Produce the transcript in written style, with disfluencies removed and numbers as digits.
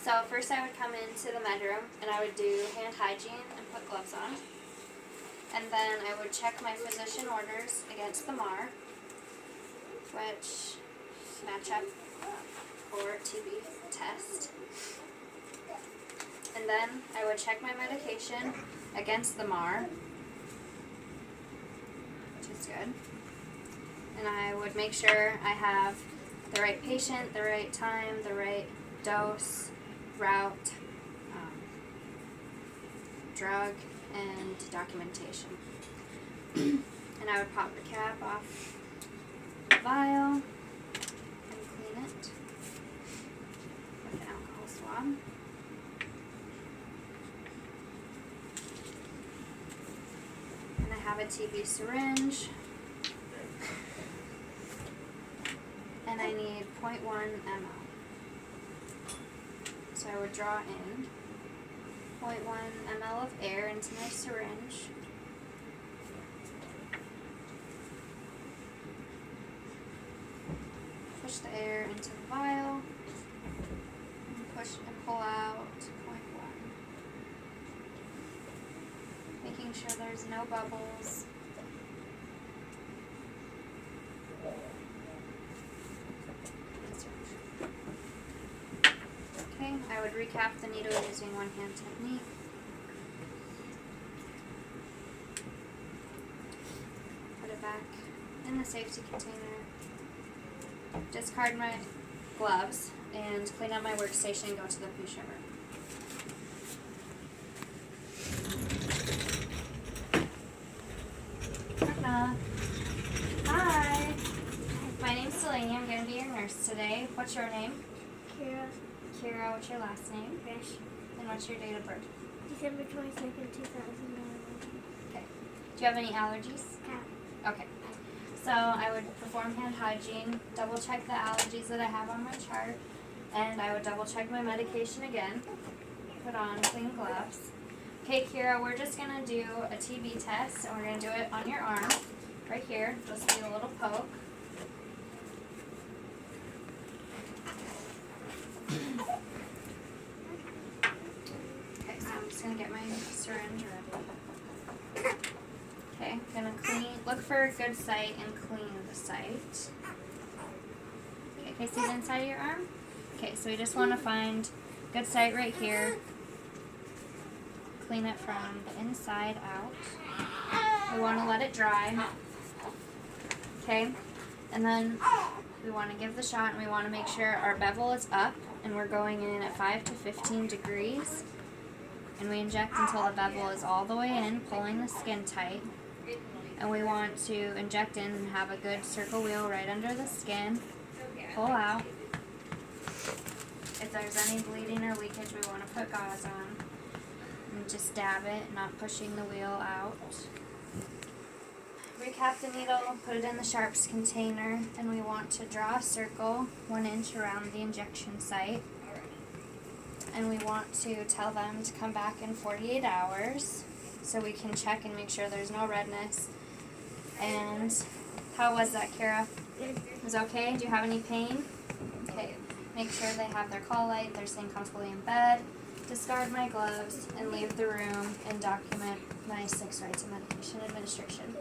So first I would come into the med room and I would do hand hygiene and put gloves on. And then I would check my physician orders against the MAR, which match up for TB test. And then I would check my medication against the MAR, which is good. And I would make sure I have the right patient, the right time, the right dose, route, drug, and documentation. And I would pop the cap off the vial and clean it with an alcohol swab. And I have a TB syringe. And I need 0.1 ml. So I would draw in 0.1 ml of air into my syringe. Push the air into the vial. And push and pull out 0.1. Making sure there's no bubbles. Okay, I would recap the needle using one hand technique. Put it back in the safety container. Discard my gloves and clean up my workstation and go to the patient room. Hi. My name's Delaney. I'm going to be your nurse today. What's your name? Kira. Kira, what's your last name? Fish. And what's your date of birth? December 22nd, 2011. Okay. Do you have any allergies? Cat. Okay. So I would perform hand hygiene, double check the allergies that I have on my chart, and I would double check my medication again. Put on clean gloves. Okay, Kira, we're just going to do a TB test, and we're going to do it on your arm, right here. Just do a little poke. Okay, so I'm just going to get my syringe ready. Okay, gonna look for a good site and clean the site. Okay, can you see the inside of your arm? Okay, so we just want to find a good site right here. Clean it from the inside out. We want to let it dry. Okay, and then we want to give the shot and we want to make sure our bevel is up and we're going in at 5 to 15 degrees. And we inject until the bevel is all the way in, pulling the skin tight. And we want to inject in and have a good circle wheel right under the skin. Pull out. If there's any bleeding or leakage, we want to put gauze on. And just dab it, not pushing the wheel out. Recap the needle, put it in the sharps container, and we want to draw a circle 1 inch around the injection site. And we want to tell them to come back in 48 hours so we can check and make sure there's no redness. And how was that, Kira? Good. It was okay? Do you have any pain? Okay. Make sure they have their call light, they're staying comfortably in bed. Discard my gloves and leave the room and document my 6 rights of medication administration.